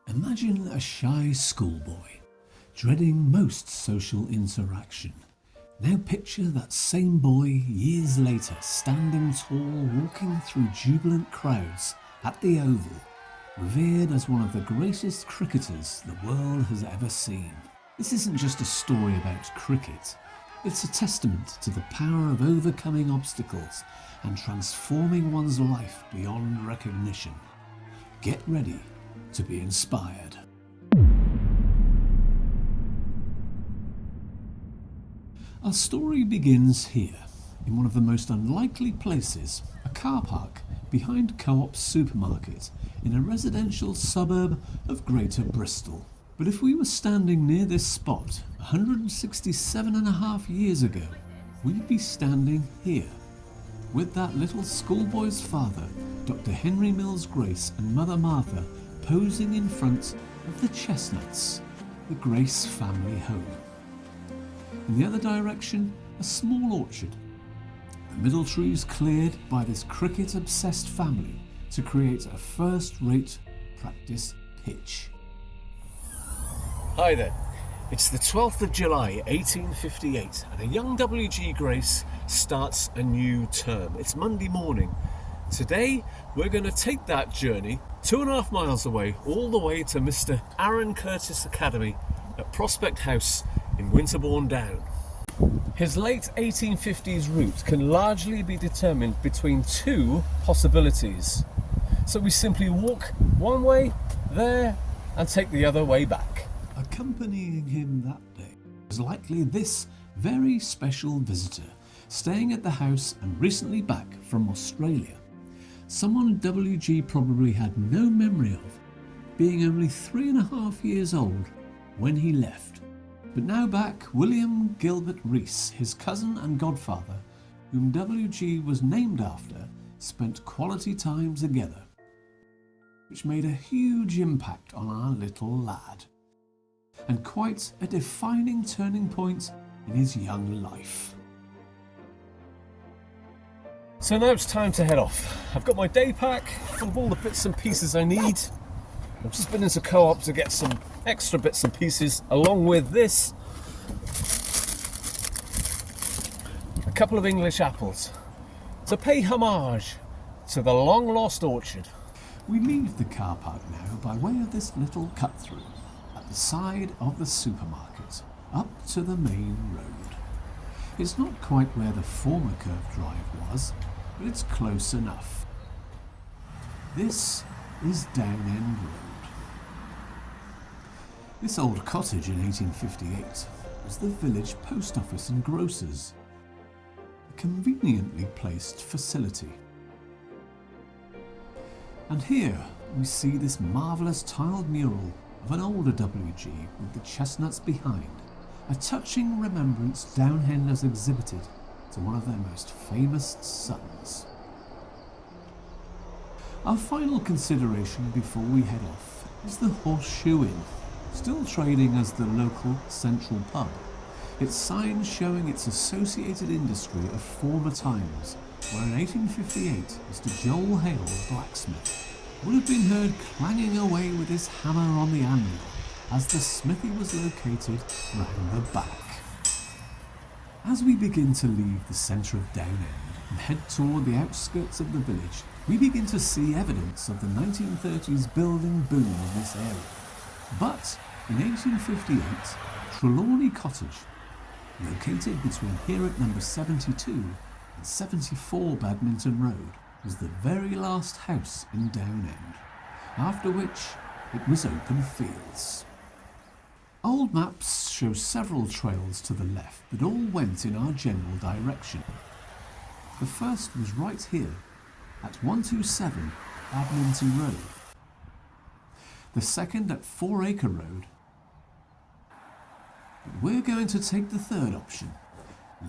Imagine a shy schoolboy, dreading most social interaction. Now picture that same boy years later, standing tall, walking through jubilant crowds at the Oval, revered as one of the greatest cricketers the world has ever seen. This isn't just a story about cricket, it's a testament to the power of overcoming obstacles and transforming one's life beyond recognition. Get ready to be inspired. Our story begins here, in one of the most unlikely places, a car park behind Co-op's supermarket in a residential suburb of Greater Bristol. But if we were standing near this spot 167.5 years ago, we'd be standing here, with that little schoolboy's father, Dr. Henry Mills Grace, and Mother Martha posing in front of the Chestnuts, the Grace family home. In the other direction, a small orchard, the middle trees cleared by this cricket-obsessed family to create a first-rate practice pitch. Hi there, it's the 12th of July 1858 and a young WG Grace starts a new term. It's Monday morning. Today we're going to take that journey 2.5 miles away, all the way to Mr. Aaron Curtis Academy at Prospect House in Winterbourne Down. His late 1850s route can largely be determined between two possibilities. So we simply walk one way there and take the other way back. Accompanying him that day was likely this very special visitor, staying at the house and recently back from Australia. Someone WG probably had no memory of, being only 3.5 years old when he left. But now back, William Gilbert Rees, his cousin and godfather, whom WG was named after, spent quality time together, which made a huge impact on our little lad, and quite a defining turning point in his young life. So now it's time to head off. I've got my day pack full of all the bits and pieces I need. I've just been into Co-op to get some extra bits and pieces along with this. A couple of English apples to pay homage to the long lost orchard. We leave the car park now by way of this little cut through at the side of the supermarket, up to the main road. It's not quite where the former curved drive was, but it's close enough. This is Down End Road. This old cottage in 1858 was the village post office and grocer's, a conveniently placed facility. And here we see this marvellous tiled mural of an older WG with the chestnuts behind, a touching remembrance Downend has exhibited to one of their most famous sons. Our final consideration before we head off is the Horseshoe Inn, still trading as the local central pub. Its sign showing its associated industry of former times, where in 1858 Mr. Joel Hale, blacksmith, would have been heard clanging away with his hammer on the anvil as the smithy was located round the back. As we begin to leave the centre of Down End and head toward the outskirts of the village, we begin to see evidence of the 1930s building boom in this area. But in 1858, Trelawney Cottage, located between here at number 72 and 74 Badminton Road, was the very last house in Down End, after which it was open fields. Old maps show several trails to the left that all went in our general direction. The first was right here, at 127 Badminton Road. The second at 4 Acre Road. But we're going to take the third option,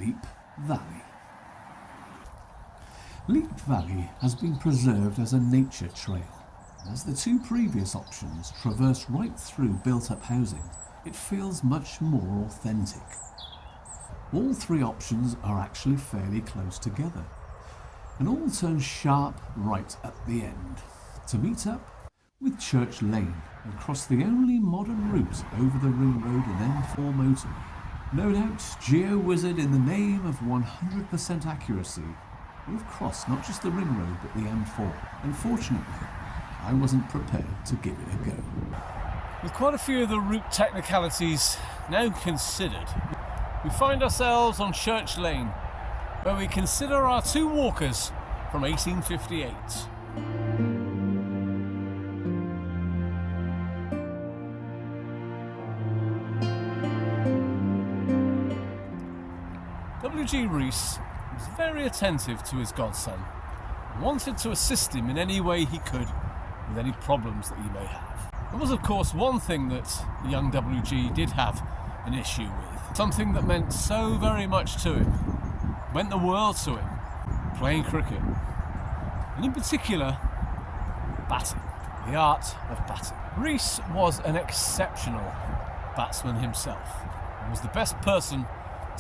Leap Valley. Leap Valley has been preserved as a nature trail. As the two previous options traverse right through built-up housing, it feels much more authentic. All three options are actually fairly close together, and all turn sharp right at the end to meet up with Church Lane and crossed the only modern route over the ring road and M4 motorway. No doubt, GeoWizard, in the name of 100% accuracy, would have crossed not just the ring road but the M4. Unfortunately, I wasn't prepared to give it a go. With quite a few of the route technicalities now considered, we find ourselves on Church Lane, where we consider our two walkers from 1858. WG Rees was very attentive to his godson and wanted to assist him in any way he could with any problems that he may have. There was, of course, one thing that the young WG did have an issue with, something that meant so very much to him, meant the world to him, playing cricket, and in particular, batting, the art of batting. Rees was an exceptional batsman himself and was the best person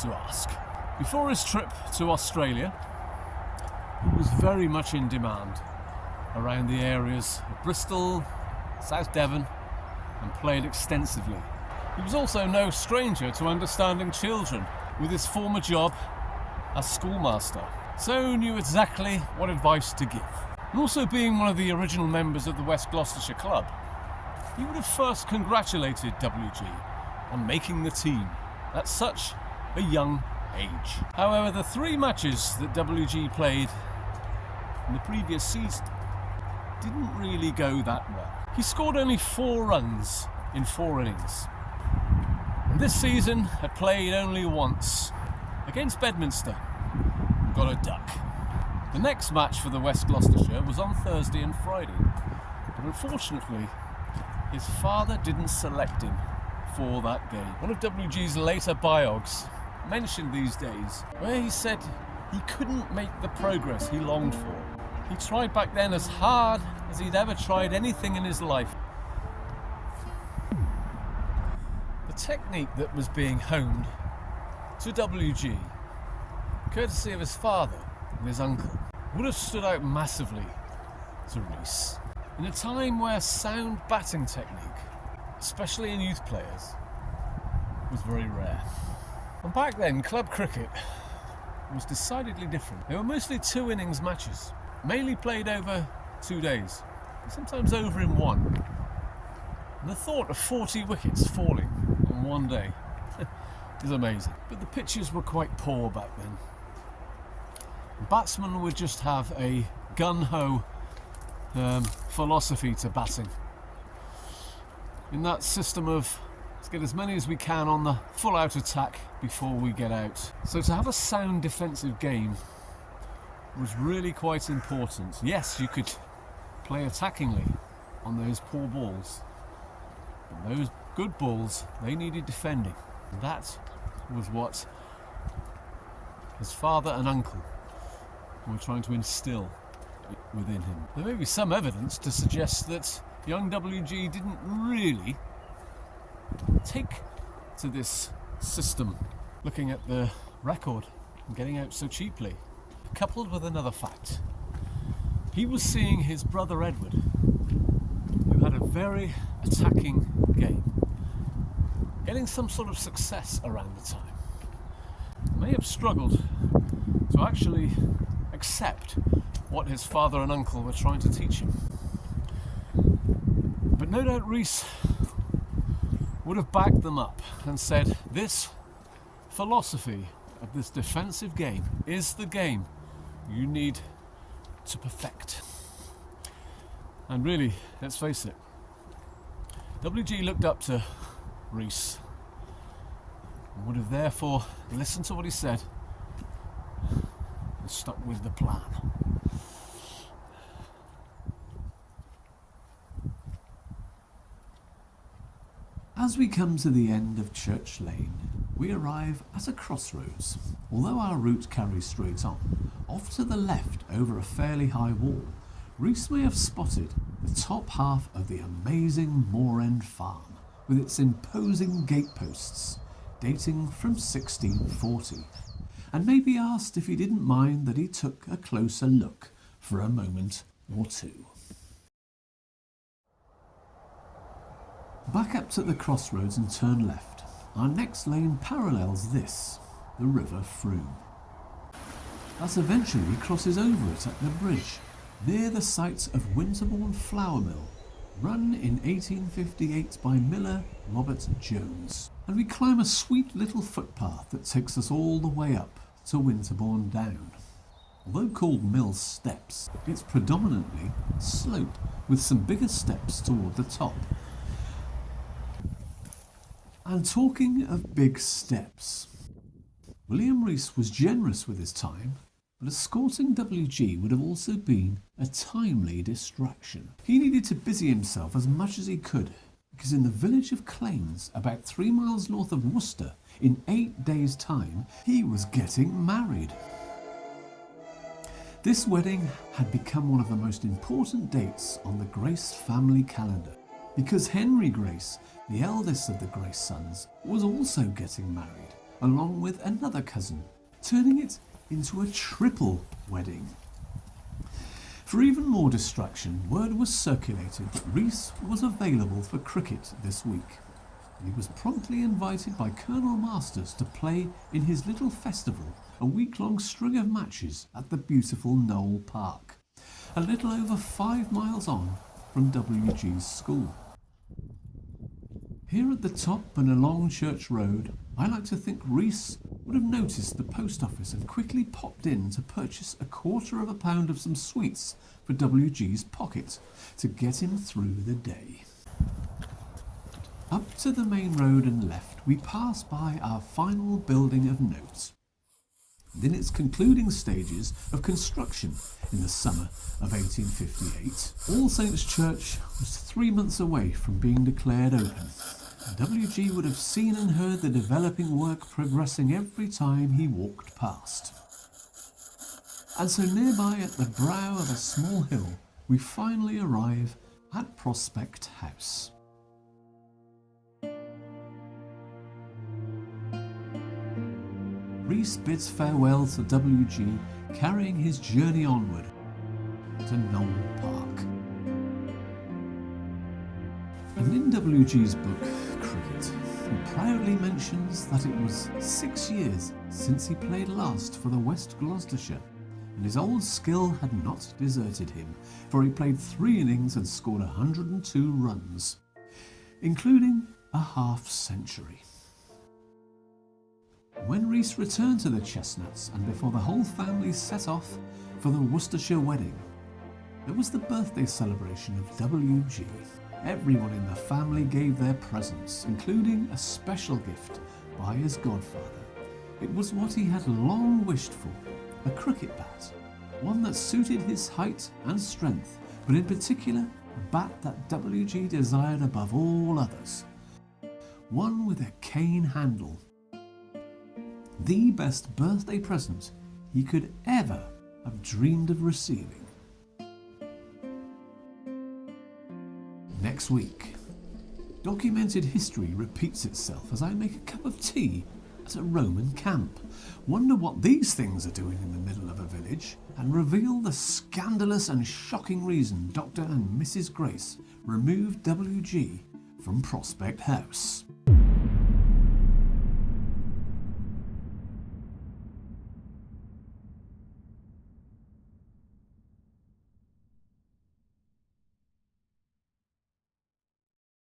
to ask. Before his trip to Australia, he was very much in demand around the areas of Bristol, South Devon, and played extensively. He was also no stranger to understanding children with his former job as schoolmaster, so knew exactly what advice to give. And also being one of the original members of the West Gloucestershire club, he would have first congratulated WG on making the team at such a young age. However, the 3 matches that WG played in the previous season didn't really go that well. He scored only 4 runs in 4 innings, and this season had played only once against Bedminster and got a duck. The next match for the West Gloucestershire was on Thursday and Friday, but unfortunately his father didn't select him for that game. One of WG's later biogs mentioned these days where he said he couldn't make the progress he longed for. He tried back then as hard as he'd ever tried anything in his life. The technique that was being honed to WG, courtesy of his father and his uncle, would have stood out massively to Rees in a time where sound batting technique, especially in youth players, was very rare. And back then, club cricket was decidedly different. They were mostly 2 innings matches, mainly played over 2 days, and sometimes over in 1. And the thought of 40 wickets falling on 1 day is amazing. But the pitches were quite poor back then. Batsmen would just have a gun-ho philosophy to batting. In that system of let's get as many as we can on the full-out attack before we get out. So to have a sound defensive game was really quite important. Yes, you could play attackingly on those poor balls, but those good balls, they needed defending. And that was what his father and uncle were trying to instill within him. There may be some evidence to suggest that young WG didn't really take to this system, looking at the record and getting out so cheaply, coupled with another fact. He was seeing his brother Edward, who had a very attacking game, getting some sort of success around the time. He may have struggled to actually accept what his father and uncle were trying to teach him. But no doubt Rees would have backed them up and said, this philosophy of this defensive game is the game you need to perfect. And really, let's face it, WG looked up to Rees and would have therefore listened to what he said and stuck with the plan. As we come to the end of Church Lane, we arrive at a crossroads. Although our route carries straight on, off to the left over a fairly high wall, Rees may have spotted the top half of the amazing Moor End Farm, with its imposing gateposts dating from 1640, and may be asked if he didn't mind that he took a closer look for a moment or two. Back up to the crossroads and turn left. Our next lane parallels this, the River Froom. That eventually crosses over it at the bridge, near the site of Winterbourne Flour Mill, run in 1858 by miller Robert Jones. And we climb a sweet little footpath that takes us all the way up to Winterbourne Down. Although called Mill Steps, it's predominantly slope with some bigger steps toward the top. And talking of big steps, William Rees was generous with his time, but escorting WG would have also been a timely distraction. He needed to busy himself as much as he could, because in the village of Claines, about 3 miles north of Worcester, in 8 days' time, he was getting married. This wedding had become one of the most important dates on the Grace family calendar, because Henry Grace, the eldest of the Grace sons, was also getting married, along with another cousin, turning it into a triple wedding. For even more distraction, word was circulated that Rees was available for cricket this week. He was promptly invited by Colonel Masters to play in his little festival, a week-long string of matches at the beautiful Knowle Park, a little over 5 miles on from WG's school. Here at the top and along Church Road, I like to think Rees would have noticed the post office and quickly popped in to purchase £1/4 pound of some sweets for WG's pocket to get him through the day. Up to the main road and left, we pass by our final building of note, and in its concluding stages of construction in the summer of 1858. All Saints Church was 3 months away from being declared open. WG would have seen and heard the developing work progressing every time he walked past. And so nearby at the brow of a small hill, we finally arrive at Prospect House. Rees bids farewell to WG, carrying his journey onward to Knowle Park. And in WG's book, Cricket, he proudly mentions that it was 6 years since he played last for the West Gloucestershire, and his old skill had not deserted him, for he played 3 innings and scored 102 runs, including a half-century. When Rees returned to the Chestnuts, and before the whole family set off for the Worcestershire wedding, there was the birthday celebration of WG. Everyone in the family gave their presents, including a special gift by his godfather. It was what he had long wished for, a cricket bat, one that suited his height and strength, but in particular, a bat that WG desired above all others, one with a cane handle. The best birthday present he could ever have dreamed of receiving. Next week, documented history repeats itself as I make a cup of tea at a Roman camp, wonder what these things are doing in the middle of a village, and reveal the scandalous and shocking reason Dr. and Mrs. Grace removed WG from Prospect House.